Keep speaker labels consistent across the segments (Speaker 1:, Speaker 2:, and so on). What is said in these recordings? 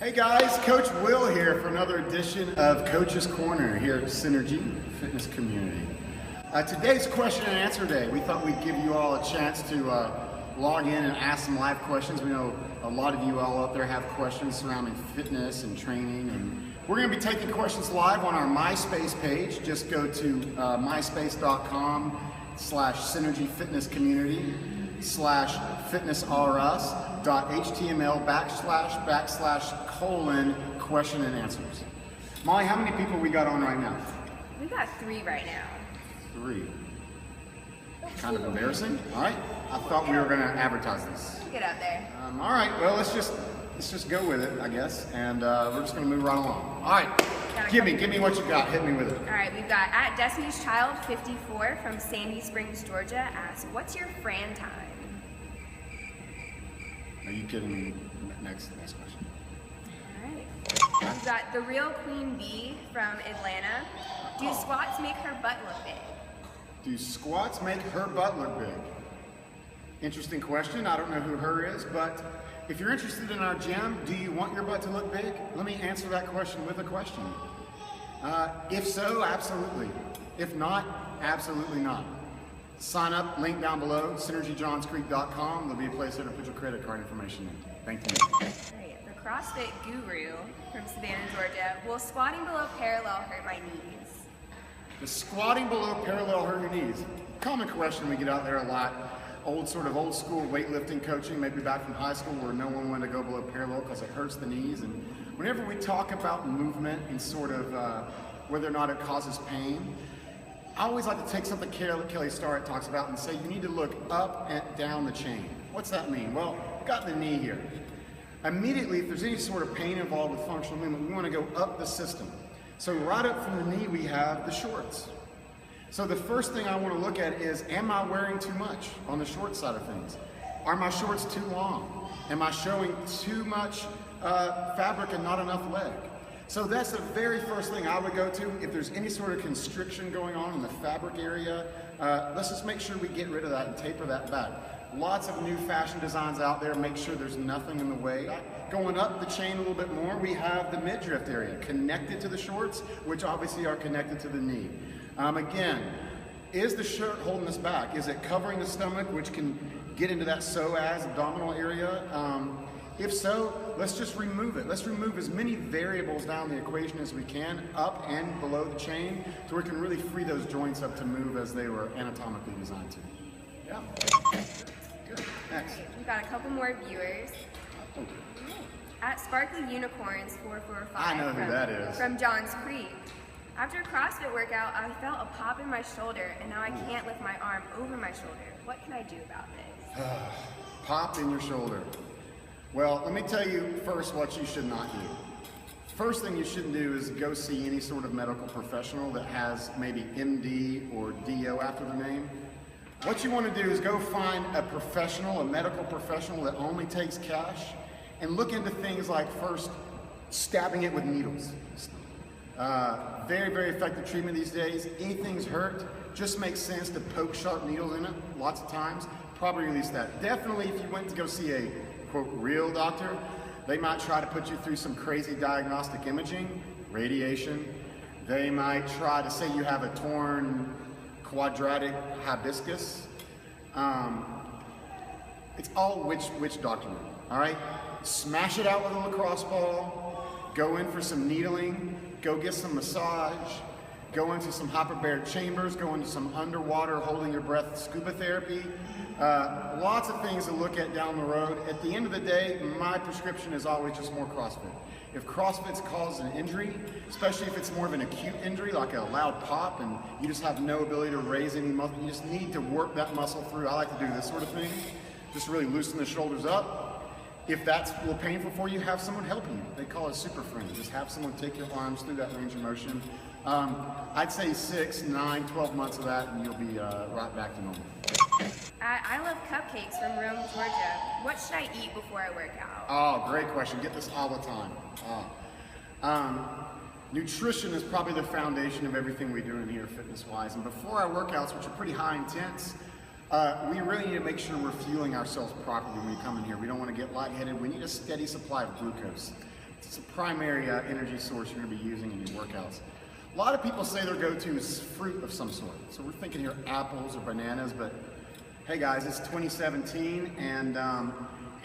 Speaker 1: Hey guys, Coach Will here for another edition of Coach's Corner here at Synergy Fitness Community. Today's question and answer day. We thought we'd give you all a chance to log in and ask some live questions. We know a lot of you all out there have questions surrounding fitness and training, and we're going to be taking questions live on our MySpace page. Just go to myspace.com/Synergy Fitness Community /fitnessrs.html // question and answers. Molly, how many people we got on right now?
Speaker 2: We got 3 right now.
Speaker 1: 3. Kind of embarrassing. All right. I thought we were going to advertise this.
Speaker 2: Get out there.
Speaker 1: All right. Well, let's just go with it, I guess, and we're just going to move right along. All right. Give me what you got. Hit me with it.
Speaker 2: All right, we've got at Destiny's Child 54 from Sandy Springs, Georgia asks, "What's your Fran time?"
Speaker 1: Are you kidding me? Next question.
Speaker 2: All right. We've got the Real Queen Bee from Atlanta. Do squats make her butt look big?
Speaker 1: Do squats make her butt look big? Interesting question. I don't know who her is, but if you're interested in our gym, do you want your butt to look big? Let me answer that question with a question. If so, absolutely. If not, absolutely not. Sign up, link down below, synergyjohnscreek.com. There'll be a place there to put your credit card information in. Thank you.
Speaker 2: All right, the CrossFit Guru from Savannah, Georgia. Will squatting below parallel hurt my knees?
Speaker 1: The squatting below parallel hurt your knees. Common question we get out there a lot. Old school weightlifting coaching, maybe back from high school, where no one wanted to go below parallel because it hurts the knees. And whenever we talk about movement and sort of whether or not it causes pain, I always like to take something Kelly Starrett talks about and say you need to look up and down the chain. What's that mean? Well, we've got the knee here. Immediately, if there's any sort of pain involved with functional movement, we want to go up the system. So right up from the knee, we have the shorts. So the first thing I want to look at is, am I wearing too much on the short side of things? Are my shorts too long? Am I showing too much fabric and not enough leg? So that's the very first thing I would go to. If there's any sort of constriction going on in the fabric area, let's just make sure we get rid of that and taper that back. Lots of new fashion designs out there. Make sure there's nothing in the way. Going up the chain a little bit more, we have the midriff area connected to the shorts, which obviously are connected to the knee. Again, is the shirt holding us back? Is it covering the stomach, which can get into that psoas abdominal area? If so, let's just remove it. Let's remove as many variables down the equation as we can, up and below the chain, so we can really free those joints up to move as they were anatomically designed to. Yeah. Good. Next.
Speaker 2: We've got a couple more viewers. At Sparkly Unicorns 445.
Speaker 1: I know who that is.
Speaker 2: From Johns Creek. After a CrossFit workout, I felt a pop in my shoulder, and now I can't lift my arm over my shoulder. What can I do about this?
Speaker 1: Pop in your shoulder. Well, let me tell you first what you should not do. First thing you shouldn't do is go see any sort of medical professional that has maybe MD or DO after their name. What you want to do is go find a professional, a medical professional that only takes cash, and look into things like first stabbing it with needles. Very, very effective treatment these days. Anything's hurt, just makes sense to poke sharp needles in it lots of times. Probably release that. Definitely if you went to go see a, quote, real doctor, they might try to put you through some crazy diagnostic imaging, radiation. They might try to say you have a torn quadratic hibiscus. It's all which doctor, all right? Smash it out with a lacrosse ball, go in for some needling, go get some massage, go into some hyperbaric chambers, go into some underwater holding your breath scuba therapy. Lots of things to look at down the road. At the end of the day, my prescription is always just more CrossFit. If CrossFit's caused an injury, especially if it's more of an acute injury, like a loud pop, and you just have no ability to raise any muscle, you just need to work that muscle through. I like to do this sort of thing. Just really loosen the shoulders up. If that's a little painful for you, have someone help you. They call it super friend. Just have someone take your arms through that range of motion. I'd say 6, 9, 12 months of that, and you'll be right back to normal.
Speaker 2: I love cupcakes from Rome, Georgia. What should I eat before I work out?
Speaker 1: Oh, great question. Get this all the time. Nutrition is probably the foundation of everything we do in here fitness-wise. And before our workouts, which are pretty high intense, we really need to make sure we're fueling ourselves properly when we come in here. We don't want to get lightheaded. We need a steady supply of glucose. It's a primary energy source you're going to be using in your workouts. A lot of people say their go-to is fruit of some sort. So we're thinking here apples or bananas, but hey guys, it's 2017, and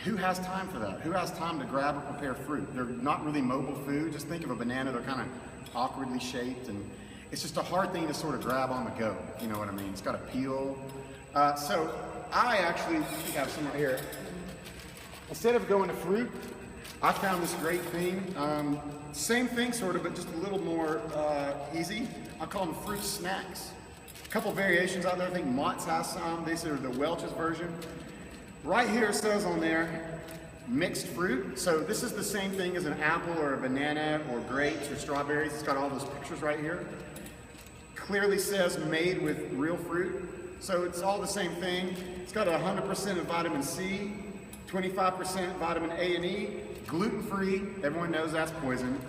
Speaker 1: who has time for that? Who has time to grab or prepare fruit? They're not really mobile food. Just think of a banana, they're kind of awkwardly shaped, and it's just a hard thing to sort of grab on the go, you know what I mean? It's got a peel. So I actually have some right here. Instead of going to fruit, I found this great thing. Same thing sort of, but just a little more easy. I call them fruit snacks. A couple variations out there. I think Mott's has some. These are the Welch's version. Right here it says on there, mixed fruit. So this is the same thing as an apple or a banana or grapes or strawberries. It's got all those pictures right here. Clearly says made with real fruit. So it's all the same thing. It's got 100% of vitamin C, 25% vitamin A and E, gluten-free, everyone knows that's poison,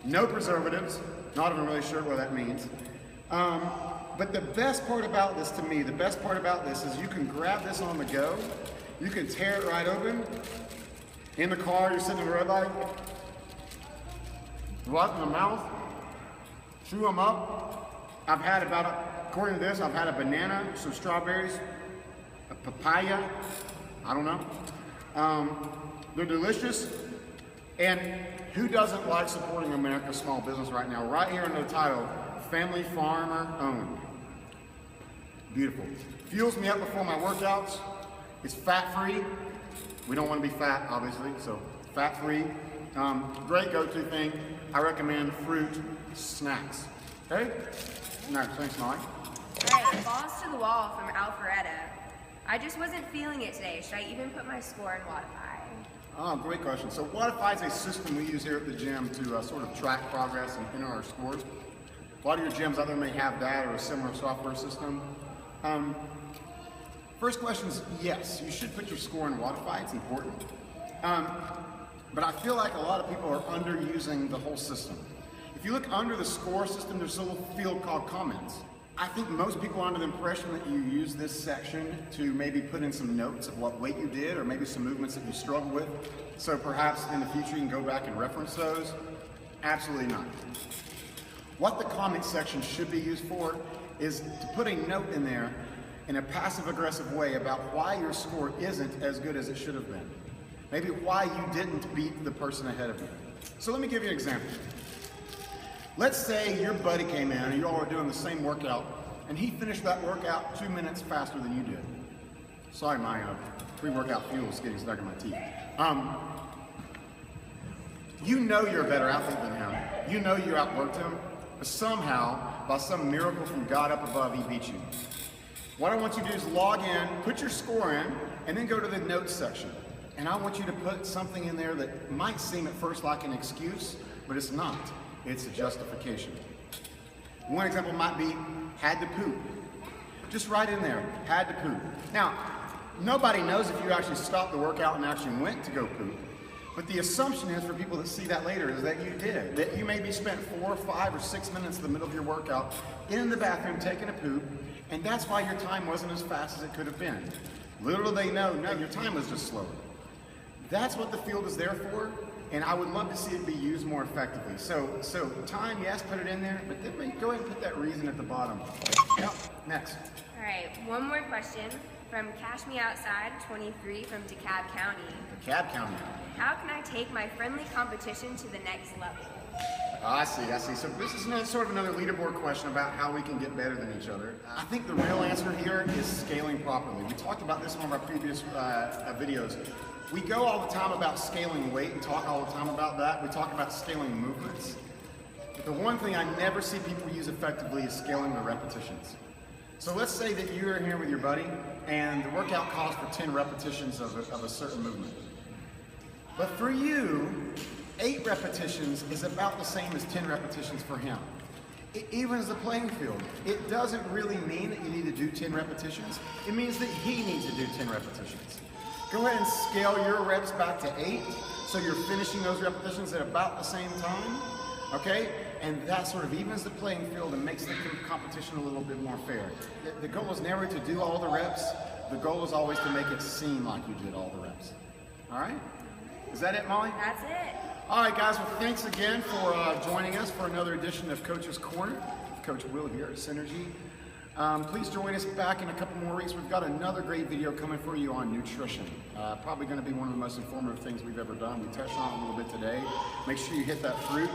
Speaker 1: no preservatives, not even really sure what that means. But the best part about this to me, the best part about this is you can grab this on the go, you can tear it right open, in the car, you're sitting in the red light, right in the mouth, chew them up. I've had according to this, I've had a banana, some strawberries, a papaya, I don't know. They're delicious, and who doesn't like supporting America's small business right now? Right here in the title, family farmer owned. Beautiful. Fuels me up before my workouts. It's fat-free. We don't want to be fat, obviously, so fat-free. Great go-to thing. I recommend fruit snacks. Okay? Nice, thanks, Molly.
Speaker 2: All right, balls to the wall from Alpharetta. I just wasn't feeling it today. Should I even put my score in Wodify?
Speaker 1: Oh, great question. So Wodify is a system we use here at the gym to sort of track progress and enter our scores. A lot of your gyms out there may have that or a similar software system. First question is yes, you should put your score in Wodify. It's important. But I feel like a lot of people are underusing the whole system. If you look under the score system, there's a little field called comments. I think most people are under the impression that you use this section to maybe put in some notes of what weight you did or maybe some movements that you struggle with. So perhaps in the future you can go back and reference those. Absolutely not. What the comment section should be used for is to put a note in there in a passive-aggressive way about why your score isn't as good as it should have been. Maybe why you didn't beat the person ahead of you. So let me give you an example. Let's say your buddy came in and you all were doing the same workout and he finished that workout 2 minutes faster than you did. Sorry, my pre-workout fuel is getting stuck in my teeth. You know you're a better athlete than him. You know you outworked him, but somehow, by some miracle from God up above, he beat you. What I want you to do is log in, put your score in, and then go to the notes section. And I want you to put something in there that might seem at first like an excuse, but it's not. It's a justification. One example might be, had to poop. Just write in there, had to poop. Now, nobody knows if you actually stopped the workout and actually went to go poop. But the assumption is for people that see that later is that you did. That you maybe spent 4 or 5 or 6 minutes in the middle of your workout in the bathroom taking a poop, and that's why your time wasn't as fast as it could have been. Little do they know, no, your time was just slower. That's what the field is there for, and I would love to see it be used more effectively. So time, yes, put it in there, but then go ahead and put that reason at the bottom. Yep, next.
Speaker 2: All right, one more question from Cash Me Outside 23 from DeKalb County.
Speaker 1: DeKalb County.
Speaker 2: How can I take my friendly competition to the next level?
Speaker 1: I see. So this is sort of another leaderboard question about how we can get better than each other. I think the real answer here is scaling properly. We talked about this in one of our previous videos. We go all the time about scaling weight and talk all the time about that. We talk about scaling movements. But the one thing I never see people use effectively is scaling the repetitions. So let's say that you're here with your buddy and the workout calls for 10 repetitions of a certain movement. But for you, 8 repetitions is about the same as 10 repetitions for him. It evens the playing field. It doesn't really mean that you need to do 10 repetitions. It means that he needs to do 10 repetitions. Go ahead and scale your reps back to 8, so you're finishing those repetitions at about the same time, okay? And that sort of evens the playing field and makes the competition a little bit more fair. The goal is never to do all the reps. The goal is always to make it seem like you did all the reps. All right? Is that it, Molly?
Speaker 2: That's it.
Speaker 1: All right, guys, well, thanks again for joining us for another edition of Coach's Corner. Coach Will here at Synergy. Please join us back in a couple more weeks. We've got another great video coming for you on nutrition. Probably going to be one of the most informative things we've ever done. We touched on it a little bit today. Make sure you hit that fruit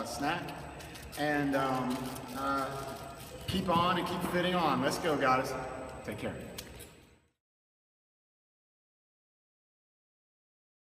Speaker 1: snack and keep on and keep fitting on. Let's go, guys. Take care.